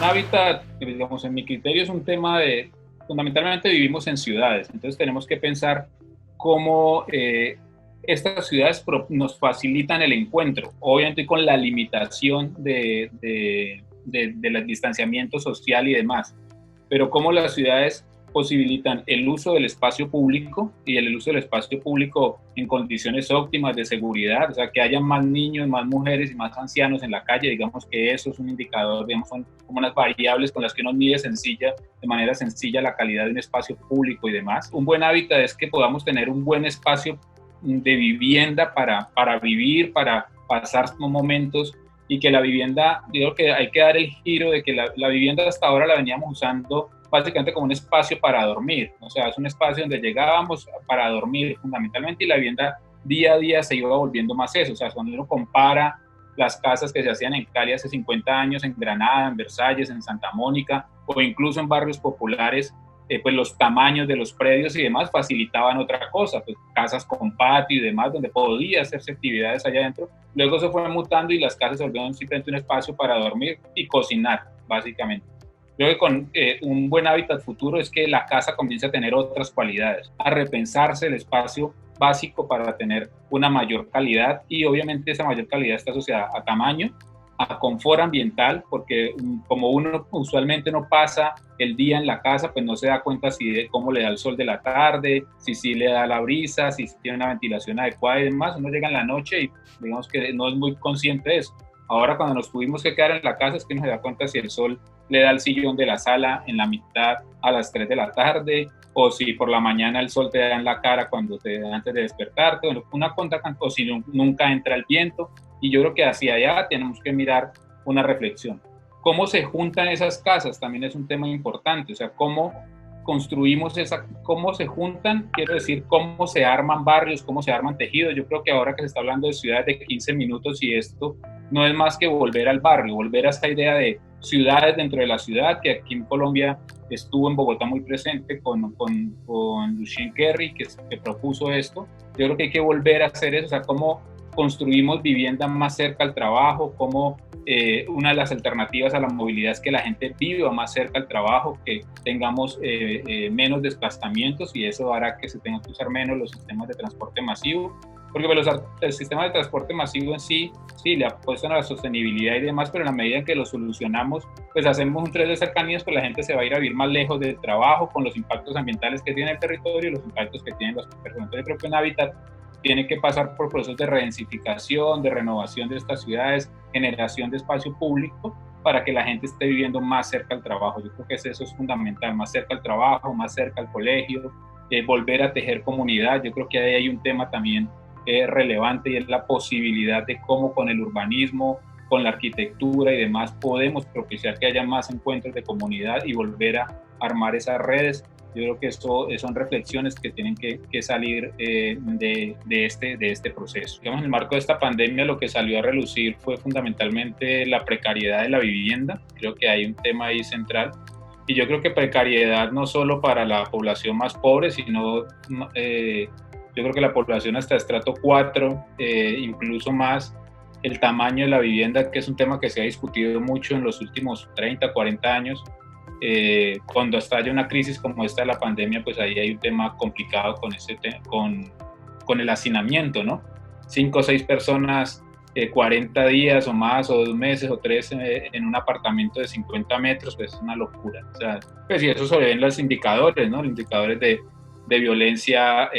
hábitat, digamos, en mi criterio es un tema de, fundamentalmente vivimos en ciudades, entonces tenemos que pensar cómo estas ciudades nos facilitan el encuentro, obviamente con la limitación del distanciamiento social y demás, pero cómo las ciudades posibilitan el uso del espacio público y el uso del espacio público en condiciones óptimas de seguridad, o sea, que haya más niños, más mujeres y más ancianos en la calle, digamos que eso es un indicador, digamos, son como unas variables con las que uno mide de manera sencilla la calidad de un espacio público y demás. Un buen hábitat es que podamos tener un buen espacio de vivienda para vivir, para pasar momentos, y que la vivienda, digo que hay que dar el giro de que la vivienda hasta ahora la veníamos usando básicamente como un espacio para dormir, o sea, es un espacio donde llegábamos para dormir fundamentalmente, y la vivienda día a día se iba volviendo más eso, o sea, cuando uno compara las casas que se hacían en Cali hace 50 años, en Granada, en Versalles, en Santa Mónica, o incluso en barrios populares, pues los tamaños de los predios y demás facilitaban otra cosa, pues casas con patio y demás, donde podía hacerse actividades allá adentro. Luego se fue mutando y las casas se volvieron simplemente un espacio para dormir y cocinar, básicamente. Creo que con un buen hábitat futuro es que la casa comience a tener otras cualidades, a repensarse el espacio básico para tener una mayor calidad, y obviamente esa mayor calidad está asociada a tamaño, a confort ambiental, porque como uno usualmente no pasa el día en la casa, pues no se da cuenta si cómo le da el sol de la tarde, si le da la brisa, si tiene una ventilación adecuada y demás. Uno llega en la noche y digamos que no es muy consciente de eso. Ahora cuando nos tuvimos que quedar en la casa es que nos da cuenta si el sol le da el sillón de la sala en la mitad a las 3 de la tarde, o si por la mañana el sol te da en la cara antes de despertarte, una contra, o si nunca entra el viento. Y yo creo que hacia allá tenemos que mirar una reflexión. ¿Cómo se juntan esas casas? También es un tema importante, o sea, cómo construimos cómo se juntan, quiero decir, cómo se arman barrios, cómo se arman tejidos. Yo creo que ahora que se está hablando de ciudades de 15 minutos y esto no es más que volver al barrio, volver a esta idea de ciudades dentro de la ciudad, que aquí en Colombia estuvo en Bogotá muy presente con Lucien Kerry, que propuso esto. Yo creo que hay que volver a hacer eso, o sea, cómo construimos vivienda más cerca al trabajo, como una de las alternativas a la movilidad es que la gente viva más cerca al trabajo, que tengamos menos desplazamientos, y eso hará que se tengan que usar menos los sistemas de transporte masivo, porque el sistema de transporte masivo en sí le apuestan a la sostenibilidad y demás, pero en la medida en que lo solucionamos, pues hacemos un tren de cercanías, pues la gente se va a ir a vivir más lejos del trabajo, con los impactos ambientales que tiene el territorio y los impactos que tienen las personas. Entonces, yo creo que un hábitat tiene que pasar por procesos de redensificación, de renovación de estas ciudades, generación de espacio público, para que la gente esté viviendo más cerca al trabajo. Yo creo que eso es fundamental, más cerca al trabajo, más cerca al colegio, volver a tejer comunidad. Yo creo que ahí hay un tema también relevante, y es la posibilidad de cómo con el urbanismo, con la arquitectura y demás podemos propiciar que haya más encuentros de comunidad y volver a armar esas redes. Yo creo que eso son reflexiones que tienen que salir de este proceso. Digamos, en el marco de esta pandemia lo que salió a relucir fue fundamentalmente la precariedad de la vivienda. Creo que hay un tema ahí central. Y yo creo que precariedad no solo para la población más pobre, sino yo creo que la población hasta estrato 4, incluso más, el tamaño de la vivienda, que es un tema que se ha discutido mucho en los últimos 30, 40 años. Cuando estalla una crisis como esta de la pandemia, pues ahí hay un tema complicado con el hacinamiento, ¿no? 5 o 6 personas, 40 días o más, o 2 meses o 3 en un apartamento de 50 metros, pues es una locura. O sea, pues y eso se ven los indicadores, ¿no? Los indicadores de violencia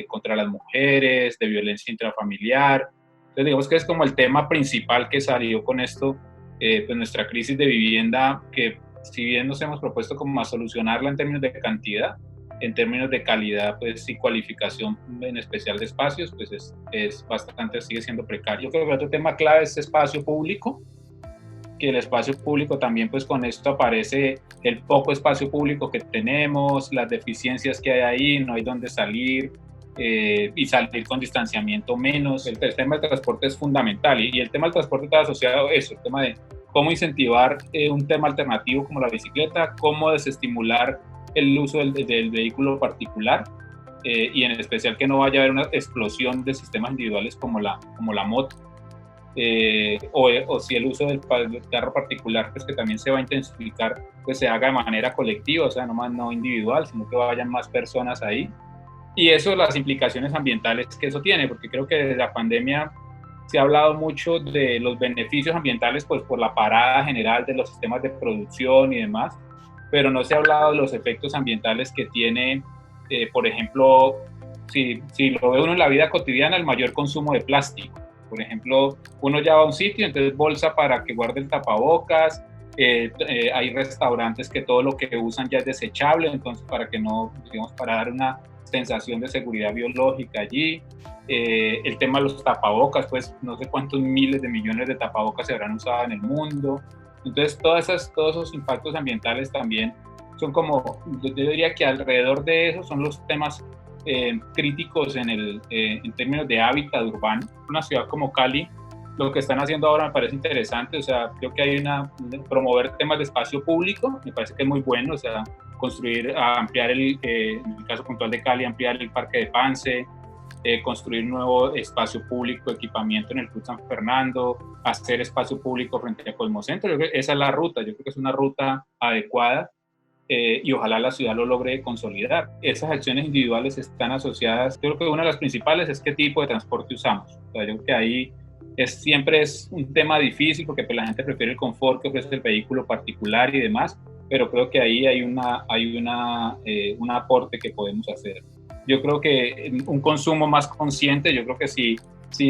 contra las mujeres, de violencia intrafamiliar. Entonces digamos que es como el tema principal que salió con esto, pues nuestra crisis de vivienda, que si bien nos hemos propuesto como a solucionarla en términos de cantidad, en términos de calidad, pues y cualificación en especial de espacios, pues es bastante, sigue siendo precario. Yo creo que otro tema clave es espacio público, que el espacio público también, pues con esto aparece el poco espacio público que tenemos, las deficiencias que hay ahí, no hay dónde salir, y salir con distanciamiento menos. El tema del transporte es fundamental, y el tema del transporte está asociado a eso, el tema de cómo incentivar un tema alternativo como la bicicleta, cómo desestimular el uso del vehículo particular, y en especial que no vaya a haber una explosión de sistemas individuales como la moto. o si el uso del carro particular, pues que también se va a intensificar, pues se haga de manera colectiva, o sea, no individual, sino que vayan más personas ahí. Y eso, las implicaciones ambientales que eso tiene, porque creo que desde la pandemia se ha hablado mucho de los beneficios ambientales, pues por la parada general de los sistemas de producción y demás, pero no se ha hablado de los efectos ambientales que tiene, por ejemplo, si lo ve uno en la vida cotidiana, el mayor consumo de plástico. Por ejemplo, uno ya va a un sitio, entonces bolsa para que guarde el tapabocas, hay restaurantes que todo lo que usan ya es desechable, entonces para que no, digamos, para dar una sensación de seguridad biológica allí. El tema de los tapabocas, pues no sé cuántos miles de millones de tapabocas se habrán usado en el mundo. Entonces, todos esos impactos ambientales también son como, yo diría que alrededor de eso son los temas críticos en términos de hábitat urbano. Una ciudad como Cali, lo que están haciendo ahora me parece interesante, o sea, creo que hay promover temas de espacio público, me parece que es muy bueno, o sea, ampliar en el caso puntual de Cali, ampliar el Parque de Pance, construir nuevo espacio público, equipamiento en el Club San Fernando, hacer espacio público frente a Cosmocentro. Yo creo que esa es la ruta, yo creo que es una ruta adecuada y ojalá la ciudad lo logre consolidar. Esas acciones individuales están asociadas, yo creo que una de las principales es qué tipo de transporte usamos. O sea, yo creo que ahí siempre es un tema difícil porque pues, la gente prefiere el confort que ofrece el vehículo particular y demás, pero creo que ahí hay un aporte que podemos hacer. Yo creo que un consumo más consciente, yo creo que si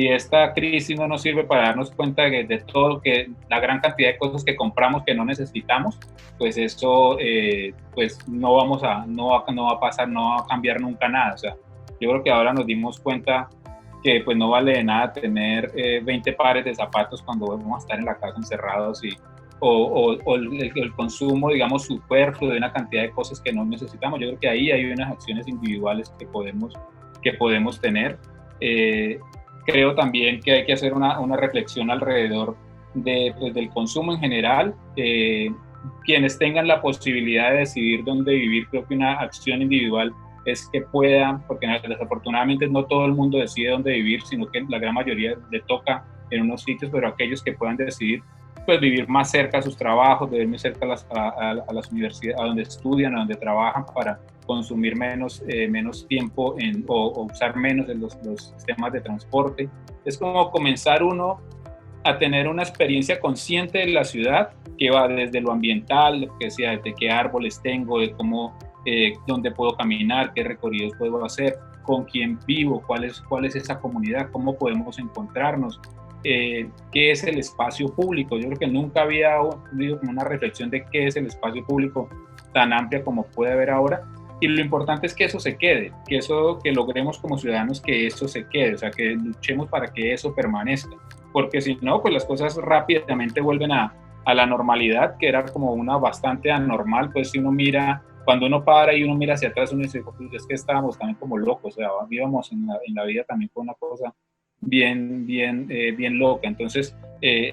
esta crisis no nos sirve para darnos cuenta de todo la gran cantidad de cosas que compramos que no necesitamos, pues eso pues no va a pasar, no va a cambiar nunca nada. O sea, yo creo que ahora nos dimos cuenta que pues no vale de nada tener 20 pares de zapatos cuando vamos a estar en la casa encerrados o el consumo, digamos, superfluo de una cantidad de cosas que no necesitamos. Yo creo que ahí hay unas acciones individuales que podemos tener. Creo también que hay que hacer una reflexión alrededor pues, del consumo en general. Quienes tengan la posibilidad de decidir dónde vivir, creo que una acción individual es que puedan, porque desafortunadamente no todo el mundo decide dónde vivir, sino que la gran mayoría le toca en unos sitios, pero aquellos que puedan decidir pues vivir más cerca a sus trabajos, vivir más cerca a las universidades, a donde estudian, a donde trabajan, para consumir menos tiempo o usar menos en los sistemas de transporte. Es como comenzar uno a tener una experiencia consciente de la ciudad que va desde lo ambiental, lo que sea, de qué árboles tengo, de cómo, dónde puedo caminar, qué recorridos puedo hacer, con quién vivo, cuál es esa comunidad, cómo podemos encontrarnos, qué es el espacio público. Yo creo que nunca había habido una reflexión de qué es el espacio público tan amplia como puede haber ahora. Y lo importante es que eso se quede, que logremos como ciudadanos que eso se quede, o sea, que luchemos para que eso permanezca, porque si no, pues las cosas rápidamente vuelven a la normalidad, que era como una bastante anormal. Pues si uno mira, cuando uno para y uno mira hacia atrás, uno dice, pues es que estábamos también como locos, o sea, íbamos en la vida también con una cosa bien loca. Entonces,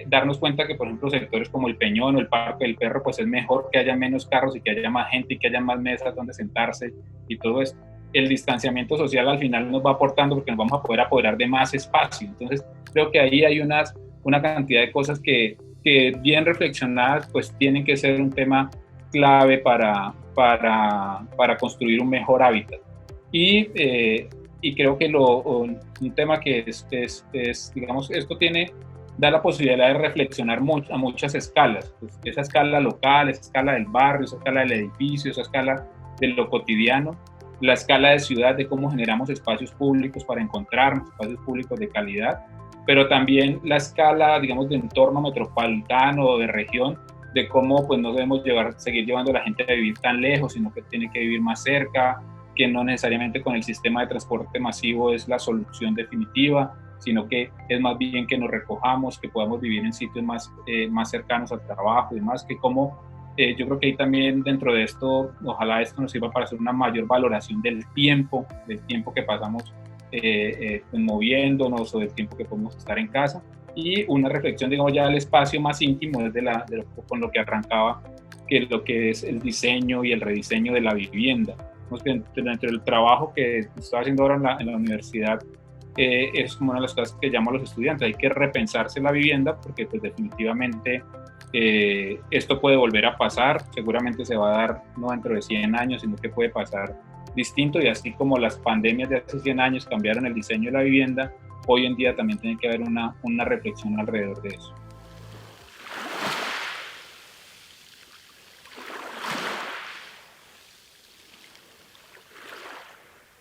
darnos cuenta que, por ejemplo, sectores como el Peñón o el Parque del Perro, pues es mejor que haya menos carros y que haya más gente y que haya más mesas donde sentarse y todo esto. El distanciamiento social al final nos va aportando porque nos vamos a poder apoderar de más espacio. Entonces, creo que ahí hay una cantidad de cosas que bien reflexionadas, pues tienen que ser un tema clave para construir un mejor hábitat. Y creo que un tema que digamos, esto da la posibilidad de reflexionar a muchas escalas. Pues esa escala local, esa escala del barrio, esa escala del edificio, esa escala de lo cotidiano, la escala de ciudad, de cómo generamos espacios públicos para encontrarnos, espacios públicos de calidad, pero también la escala, digamos, de entorno metropolitano o de región, de cómo pues no debemos seguir llevando a la gente a vivir tan lejos, sino que tiene que vivir más cerca, que no necesariamente con el sistema de transporte masivo es la solución definitiva, sino que es más bien que nos recojamos, que podamos vivir en sitios más cercanos al trabajo y demás, que como yo creo que ahí también dentro de esto, ojalá esto nos sirva para hacer una mayor valoración del tiempo que pasamos moviéndonos o del tiempo que podemos estar en casa, y una reflexión, digamos, ya del espacio más íntimo desde con lo que arrancaba, que lo que es el diseño y el rediseño de la vivienda. Dentro del trabajo que estoy haciendo ahora en la universidad, es como una de las cosas que llamo a los estudiantes. Hay que repensarse la vivienda porque pues definitivamente esto puede volver a pasar, seguramente se va a dar no dentro de 100 años, sino que puede pasar distinto, y así como las pandemias de hace 100 años cambiaron el diseño de la vivienda, hoy en día también tiene que haber una reflexión alrededor de eso.